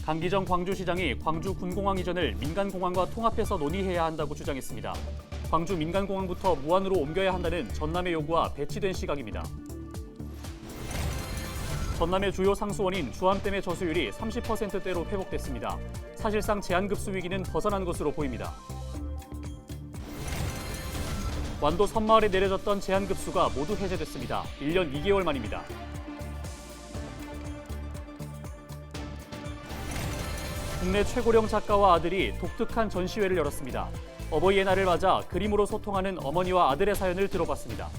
강기정 광주시장이 광주 군공항 이전을 민간공항과 통합해서 논의해야 한다고 주장했습니다. 광주 민간공항부터 무안으로 옮겨야 한다는 전남의 요구와 배치된 시각입니다. 전남의 주요 상수원인 주암댐의 저수율이 30%대로 회복됐습니다. 사실상 제한급수 위기는 벗어난 것으로 보입니다. 완도 섬마을에 내려졌던 제한급수가 모두 해제됐습니다. 1년 2개월 만입니다. 국내 최고령 작가와 아들이 독특한 전시회를 열었습니다. 어버이의 날을 맞아 그림으로 소통하는 어머니와 아들의 사연을 들어봤습니다.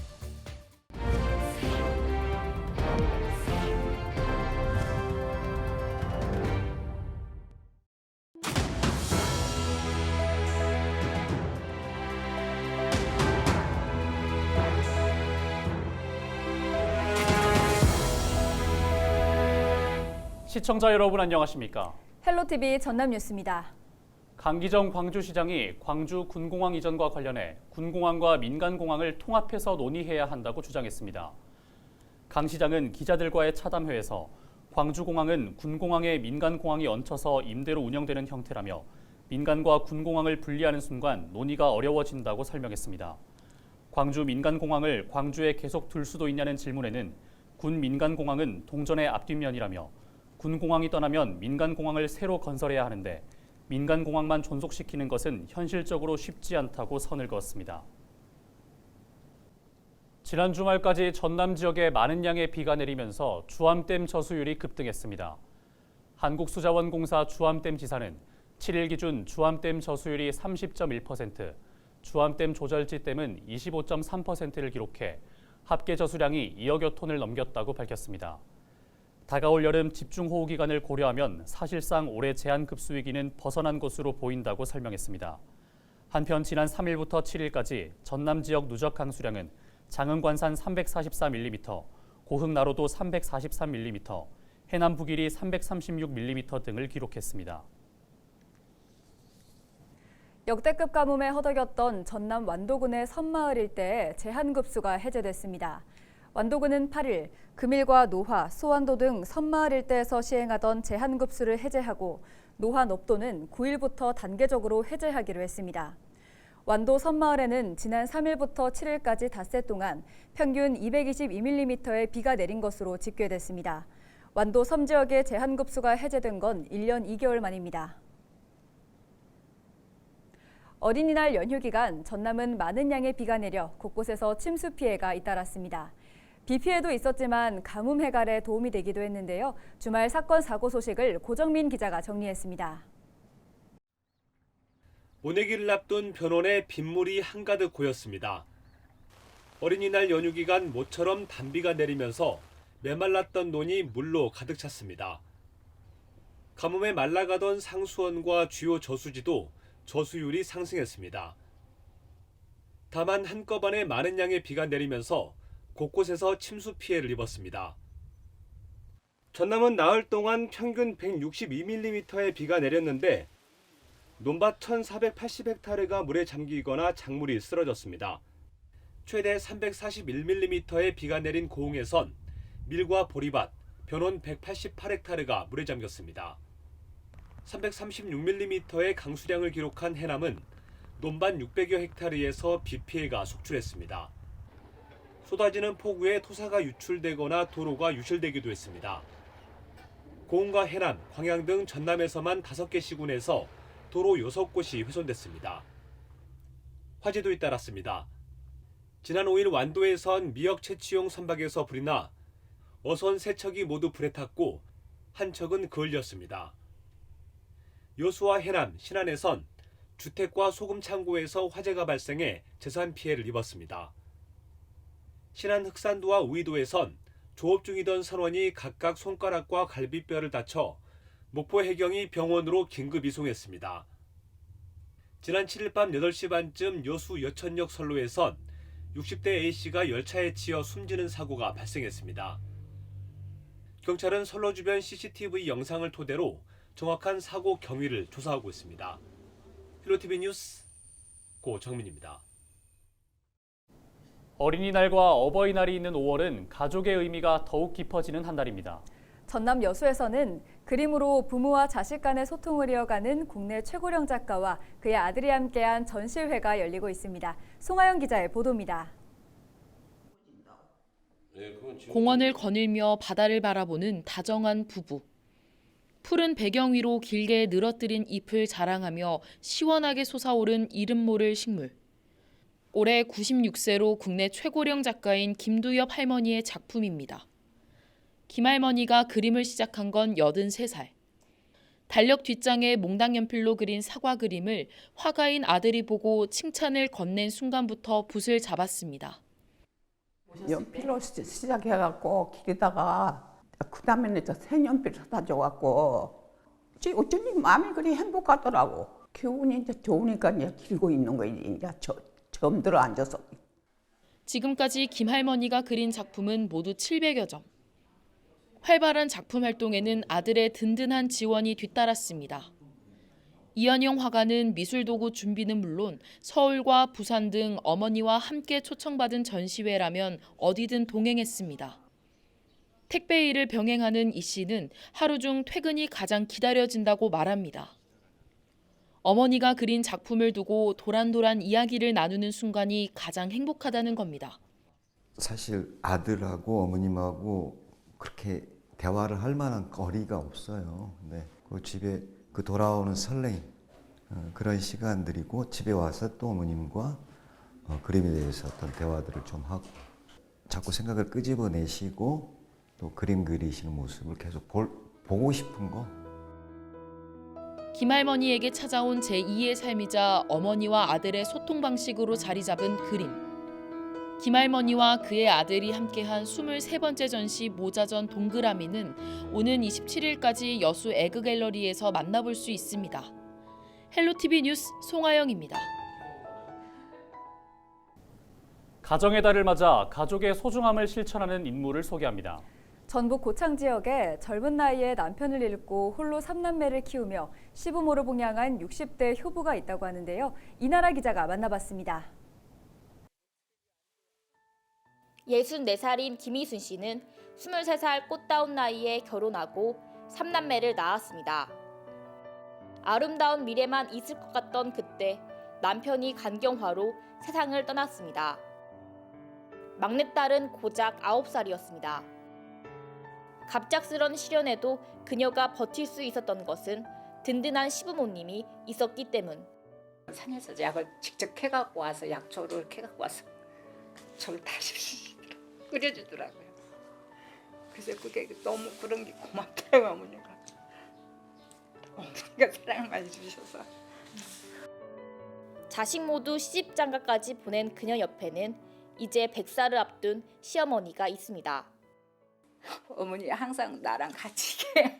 시청자 여러분 안녕하십니까? 헬로티비 전남뉴스입니다. 강기정 광주시장이 광주 군공항 이전과 관련해 군공항과 민간공항을 통합해서 논의해야 한다고 주장했습니다. 강 시장은 기자들과의 차담회에서 광주공항은 군공항에 민간공항이 얹혀서 임대로 운영되는 형태라며 민간과 군공항을 분리하는 순간 논의가 어려워진다고 설명했습니다. 광주 민간공항을 광주에 계속 둘 수도 있냐는 질문에는 군 민간공항은 동전의 앞뒷면이라며 군공항이 떠나면 민간공항을 새로 건설해야 하는데 민간공항만 존속시키는 것은 현실적으로 쉽지 않다고 선을 그었습니다. 지난 주말까지 전남 지역에 많은 양의 비가 내리면서 주암댐 저수율이 급등했습니다. 한국수자원공사 주암댐 지사는 7일 기준 주암댐 저수율이 30.1%, 주암댐 조절지댐은 25.3%를 기록해 합계 저수량이 2억여 톤을 넘겼다고 밝혔습니다. 다가올 여름 집중호우 기간을 고려하면 사실상 올해 제한급수 위기는 벗어난 것으로 보인다고 설명했습니다. 한편 지난 3일부터 7일까지 전남 지역 누적 강수량은 장흥관산 344mm, 고흥나로도 343mm, 해남 북일이 336mm 등을 기록했습니다. 역대급 가뭄에 허덕였던 전남 완도군의 섬마을 일대에 제한급수가 해제됐습니다. 완도군은 8일 금일과 노화, 소완도 등 섬마을 일대에서 시행하던 제한급수를 해제하고 노화 넙도는 9일부터 단계적으로 해제하기로 했습니다. 완도 섬마을에는 지난 3일부터 7일까지 닷새 동안 평균 222mm의 비가 내린 것으로 집계됐습니다. 완도 섬 지역의 제한급수가 해제된 건 1년 2개월 만입니다. 어린이날 연휴 기간 전남은 많은 양의 비가 내려 곳곳에서 침수 피해가 잇따랐습니다. 비 피해도 있었지만 가뭄 해갈에 도움이 되기도 했는데요. 주말 사건 사고 소식을 고정민 기자가 정리했습니다. 모내기를 앞둔 변원에 빗물이 한가득 고였습니다. 어린이날 연휴 기간 모처럼 단비가 내리면서 메말랐던 논이 물로 가득 찼습니다. 가뭄에 말라가던 상수원과 주요 저수지도 저수율이 상승했습니다. 다만 한꺼번에 많은 양의 비가 내리면서 곳곳에서 침수 피해를 입었습니다. 전남은 나흘 동안 평균 162mm의 비가 내렸는데 논밭 1,480헥타르가 물에 잠기거나 작물이 쓰러졌습니다. 최대 341mm의 비가 내린 고흥에선 밀과 보리밭, 변원 188헥타르가 물에 잠겼습니다. 336mm의 강수량을 기록한 해남은 논밭 600여 헥타르에서 비 피해가 속출했습니다. 쏟아지는 폭우에 토사가 유출되거나 도로가 유실되기도 했습니다. 고흥과 해남, 광양 등 전남에서만 5개 시군에서 도로 6곳이 훼손됐습니다. 화재도 잇따랐습니다. 지난 5일 완도에선 미역 채취용 선박에서 불이 나 어선 3척이 모두 불에 탔고 한 척은 그을렸습니다. 여수와 해남, 신안에선 주택과 소금 창고에서 화재가 발생해 재산 피해를 입었습니다. 신안 흑산도와 우이도에선 조업 중이던 선원이 각각 손가락과 갈비뼈를 다쳐 목포 해경이 병원으로 긴급 이송했습니다. 지난 7일 밤 8시 반쯤 여수 여천역 선로에선 60대 A씨가 열차에 치여 숨지는 사고가 발생했습니다. 경찰은 선로 주변 CCTV 영상을 토대로 정확한 사고 경위를 조사하고 있습니다. 헬로티비 뉴스 고정민입니다. 어린이날과 어버이날이 있는 5월은 가족의 의미가 더욱 깊어지는 한 달입니다. 전남 여수에서는 그림으로 부모와 자식 간의 소통을 이어가는 국내 최고령 작가와 그의 아들이 함께한 전시회가 열리고 있습니다. 송하영 기자의 보도입니다. 공원을 거닐며 바다를 바라보는 다정한 부부. 푸른 배경 위로 길게 늘어뜨린 잎을 자랑하며 시원하게 솟아오른 이름 모를 식물. 올해 96세로 국내 최고령 작가인 김두엽 할머니의 작품입니다. 김 할머니가 그림을 시작한 건 83살. 달력 뒷장에 몽당 연필로 그린 사과 그림을 화가인 아들이 보고 칭찬을 건넨 순간부터 붓을 잡았습니다. 연필로 시작해갖고 기르다가 그 다음에는 저 색연필 사다 줘갖고 어쩐지 마음이 그리 행복하더라고. 기운이 이제 좋으니까 이제 길고 있는 거지. 이제 처음 들어 앉아서. 지금까지 김 할머니가 그린 작품은 모두 700여 점. 활발한 작품 활동에는 아들의 든든한 지원이 뒤따랐습니다. 이현영 화가는 미술도구 준비는 물론 서울과 부산 등 어머니와 함께 초청받은 전시회라면 어디든 동행했습니다. 택배 일을 병행하는 이 씨는 하루 중 퇴근이 가장 기다려진다고 말합니다. 어머니가 그린 작품을 두고 도란도란 이야기를 나누는 순간이 가장 행복하다는 겁니다. 사실 아들하고 어머님하고 그렇게 대화를 할 만한 거리가 없어요. 근데 그 집에 그 돌아오는 설레임 그런 시간들이고 집에 와서 또 어머님과 그림에 대해서 어떤 대화들을 좀 하고 자꾸 생각을 끄집어내시고 또 그림 그리시는 모습을 계속 보고 싶은 거. 김 할머니에게 찾아온 제2의 삶이자 어머니와 아들의 소통 방식으로 자리 잡은 그림. 김 할머니와 그의 아들이 함께한 23번째 전시 모자전 동그라미는 오는 27일까지 여수 에그갤러리에서 만나볼 수 있습니다. 헬로티비 뉴스 송하영입니다. 가정의 달을 맞아 가족의 소중함을 실천하는 인물을 소개합니다. 전북 고창 지역에 젊은 나이에 남편을 잃고 홀로 3남매를 키우며 시부모를 봉양한 60대 효부가 있다고 하는데요. 이나라 기자가 만나봤습니다. 64살인 김희순 씨는 23살 꽃다운 나이에 결혼하고 3남매를 낳았습니다. 아름다운 미래만 있을 것 같던 그때 남편이 간경화로 세상을 떠났습니다. 막내딸은 고작 9살이었습니다. 갑작스런 시련에도 그녀가 버틸 수 있었던 것은 든든한 시부모님이 있었기 때문. 산에서 약을 직접 캐갖고 와서 약초를 캐갖고 와서 저를 다시 끓여주더라고요. 그래서 그게 너무 그런 게 고맙다요 어머니가. 어머니가 사랑을 많이 주셔서. 자식 모두 시집장가까지 보낸 그녀 옆에는 이제 100살을 앞둔 시어머니가 있습니다. 어머니 항상 나랑 같이 이게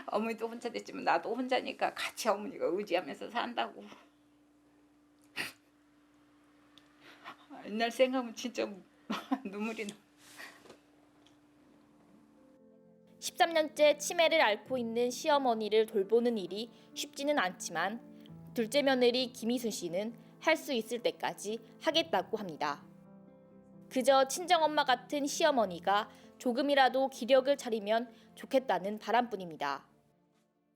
어머니도 혼자 됐지만 나도 혼자니까 같이 어머니가 의지하면서 산다고. 옛날 생각하면 진짜 눈물이 나. 13년째 치매를 앓고 있는 시어머니를 돌보는 일이 쉽지는 않지만 둘째 며느리 김희순 씨는 할 수 있을 때까지 하겠다고 합니다. 그저 친정엄마 같은 시어머니가 조금이라도 기력을 차리면 좋겠다는 바람뿐입니다.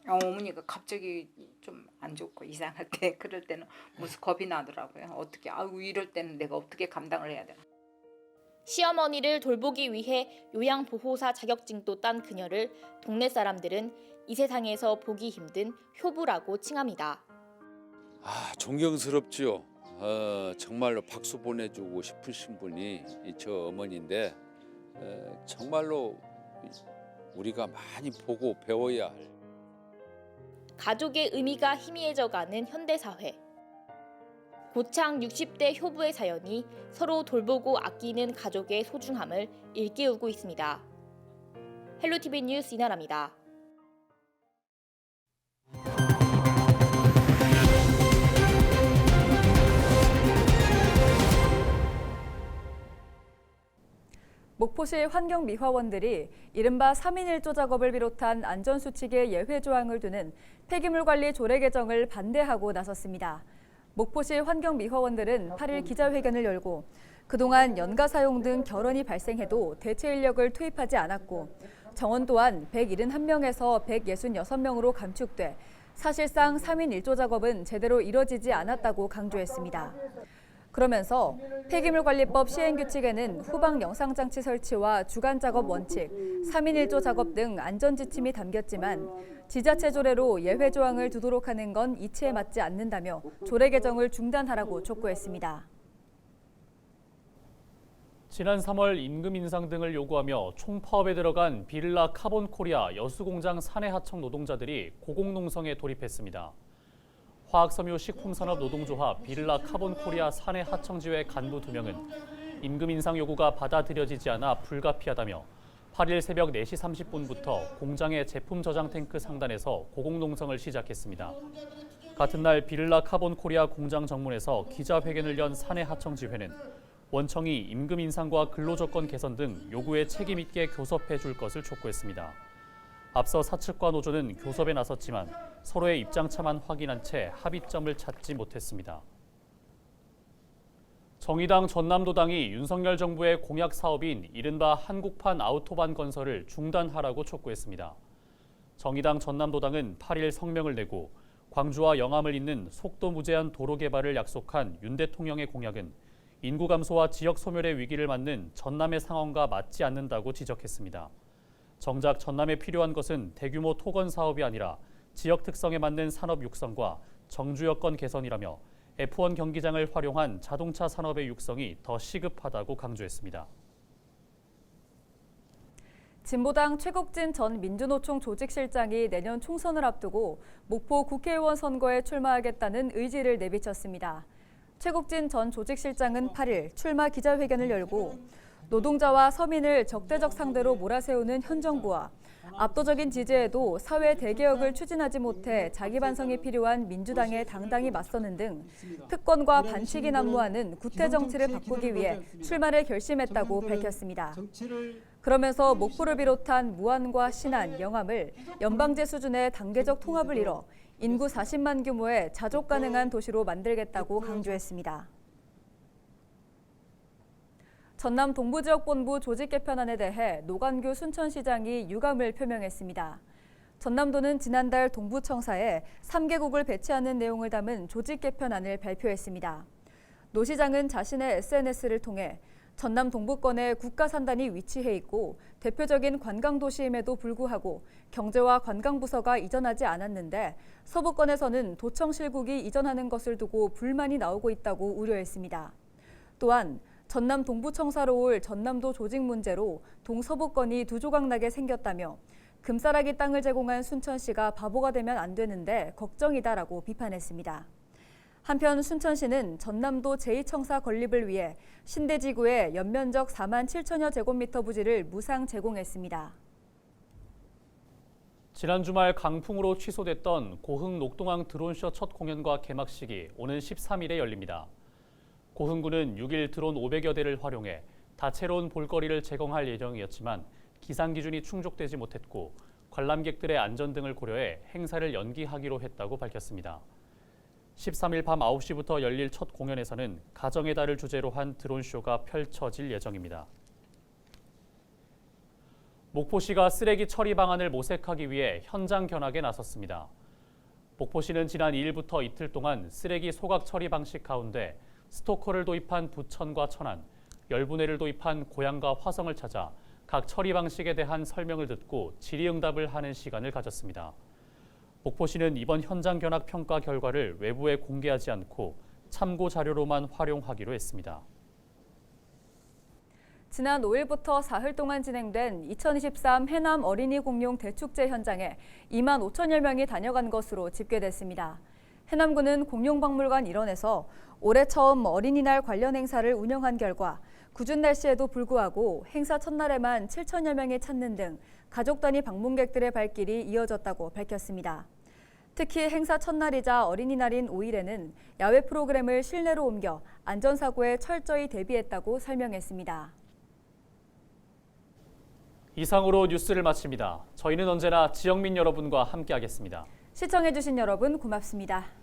어머니가 갑자기 좀 안 좋고 이상할 때 그럴 때는 무슨 겁이 나더라고요. 어떻게 아이고 이럴 때는 내가 어떻게 감당을 해야 되나. 시어머니를 돌보기 위해 요양보호사 자격증도 딴 그녀를 동네 사람들은 이 세상에서 보기 힘든 효부라고 칭합니다. 존경스럽지요. 정말로 박수 보내주고 싶으신 분이 저 어머니인데 정말로 우리가 많이 보고 배워야 할. 가족의 의미가 희미해져가는 현대사회. 고창 60대 효부의 사연이 서로 돌보고 아끼는 가족의 소중함을 일깨우고 있습니다. 헬로티비 뉴스 이나라입니다. 목포시 환경미화원들이 이른바 3인 1조 작업을 비롯한 안전수칙의 예외 조항을 두는 폐기물 관리 조례 개정을 반대하고 나섰습니다. 목포시 환경미화원들은 8일 기자회견을 열고 그동안 연가 사용 등 결원이 발생해도 대체 인력을 투입하지 않았고 정원 또한 171명에서 166명으로 감축돼 사실상 3인 1조 작업은 제대로 이뤄지지 않았다고 강조했습니다. 그러면서 폐기물관리법 시행규칙에는 후방 영상장치 설치와 주간 작업 원칙, 3인 1조 작업 등 안전지침이 담겼지만 지자체 조례로 예외 조항을 두도록 하는 건 이치에 맞지 않는다며 조례 개정을 중단하라고 촉구했습니다. 지난 3월 임금 인상 등을 요구하며 총파업에 들어간 비를라 카본코리아 여수공장 사내 하청 노동자들이 고공농성에 돌입했습니다. 화학섬유 식품산업노동조합 비를라 카본코리아 사내 하청지회 간부 2명은 임금 인상 요구가 받아들여지지 않아 불가피하다며 8일 새벽 4시 30분부터 공장의 제품 저장 탱크 상단에서 고공농성을 시작했습니다. 같은 날 비를라 카본코리아 공장 정문에서 기자회견을 연 사내 하청지회는 원청이 임금 인상과 근로조건 개선 등 요구에 책임 있게 교섭해 줄 것을 촉구했습니다. 앞서 사측과 노조는 교섭에 나섰지만 서로의 입장차만 확인한 채 합의점을 찾지 못했습니다. 정의당 전남도당이 윤석열 정부의 공약 사업인 이른바 한국판 아우토반 건설을 중단하라고 촉구했습니다. 정의당 전남도당은 8일 성명을 내고 광주와 영암을 잇는 속도 무제한 도로 개발을 약속한 윤 대통령의 공약은 인구 감소와 지역 소멸의 위기를 맞는 전남의 상황과 맞지 않는다고 지적했습니다. 정작 전남에 필요한 것은 대규모 토건 사업이 아니라 지역 특성에 맞는 산업 육성과 정주 여건 개선이라며 F1 경기장을 활용한 자동차 산업의 육성이 더 시급하다고 강조했습니다. 진보당 최국진 전 민주노총 조직실장이 내년 총선을 앞두고 목포 국회의원 선거에 출마하겠다는 의지를 내비쳤습니다. 최국진 전 조직실장은 8일 출마 기자회견을 열고 노동자와 서민을 적대적 상대로 몰아세우는 현 정부와 압도적인 지지에도 사회 대개혁을 추진하지 못해 자기 반성이 필요한 민주당에 당당히 맞서는 등 특권과 반칙이 난무하는 구태 정치를 바꾸기 위해 출마를 결심했다고 밝혔습니다. 그러면서 목포를 비롯한 무안과 신안, 영암을 연방제 수준의 단계적 통합을 이뤄 인구 40만 규모의 자족 가능한 도시로 만들겠다고 강조했습니다. 전남 동부지역본부 조직 개편안에 대해 노관규 순천시장이 유감을 표명했습니다. 전남도는 지난달 동부청사에 3개국을 배치하는 내용을 담은 조직 개편안을 발표했습니다. 노 시장은 자신의 SNS를 통해 전남 동부권에 국가산단이 위치해 있고 대표적인 관광도시임에도 불구하고 경제와 관광부서가 이전하지 않았는데 서부권에서는 도청 실국이 이전하는 것을 두고 불만이 나오고 있다고 우려했습니다. 또한 전남 동부청사로 올 전남도 조직 문제로 동서부권이 두 조각 나게 생겼다며 금싸라기 땅을 제공한 순천시가 바보가 되면 안 되는데 걱정이다라고 비판했습니다. 한편 순천시는 전남도 제2청사 건립을 위해 신대지구에 연면적 4만 7천여 제곱미터 부지를 무상 제공했습니다. 지난 주말 강풍으로 취소됐던 고흥 녹동항 드론쇼 첫 공연과 개막식이 오는 13일에 열립니다. 고흥군은 6일 드론 500여 대를 활용해 다채로운 볼거리를 제공할 예정이었지만 기상 기준이 충족되지 못했고 관람객들의 안전 등을 고려해 행사를 연기하기로 했다고 밝혔습니다. 13일 밤 9시부터 열릴 첫 공연에서는 가정의 달을 주제로 한 드론쇼가 펼쳐질 예정입니다. 목포시가 쓰레기 처리 방안을 모색하기 위해 현장 견학에 나섰습니다. 목포시는 지난 2일부터 이틀 동안 쓰레기 소각 처리 방식 가운데 스토커를 도입한 부천과 천안, 열분해를 도입한 고양과 화성을 찾아 각 처리 방식에 대한 설명을 듣고 질의응답을 하는 시간을 가졌습니다. 목포시는 이번 현장 견학 평가 결과를 외부에 공개하지 않고 참고 자료로만 활용하기로 했습니다. 지난 5일부터 사흘 동안 진행된 2023 해남 어린이 공룡 대축제 현장에 2만 5천여 명이 다녀간 것으로 집계됐습니다. 해남군은 공룡박물관 일원에서 올해 처음 어린이날 관련 행사를 운영한 결과 궂은 날씨에도 불구하고 행사 첫날에만 7천여 명이 찾는 등 가족 단위 방문객들의 발길이 이어졌다고 밝혔습니다. 특히 행사 첫날이자 어린이날인 5일에는 야외 프로그램을 실내로 옮겨 안전사고에 철저히 대비했다고 설명했습니다. 이상으로 뉴스를 마칩니다. 저희는 언제나 지역민 여러분과 함께하겠습니다. 시청해주신 여러분 고맙습니다.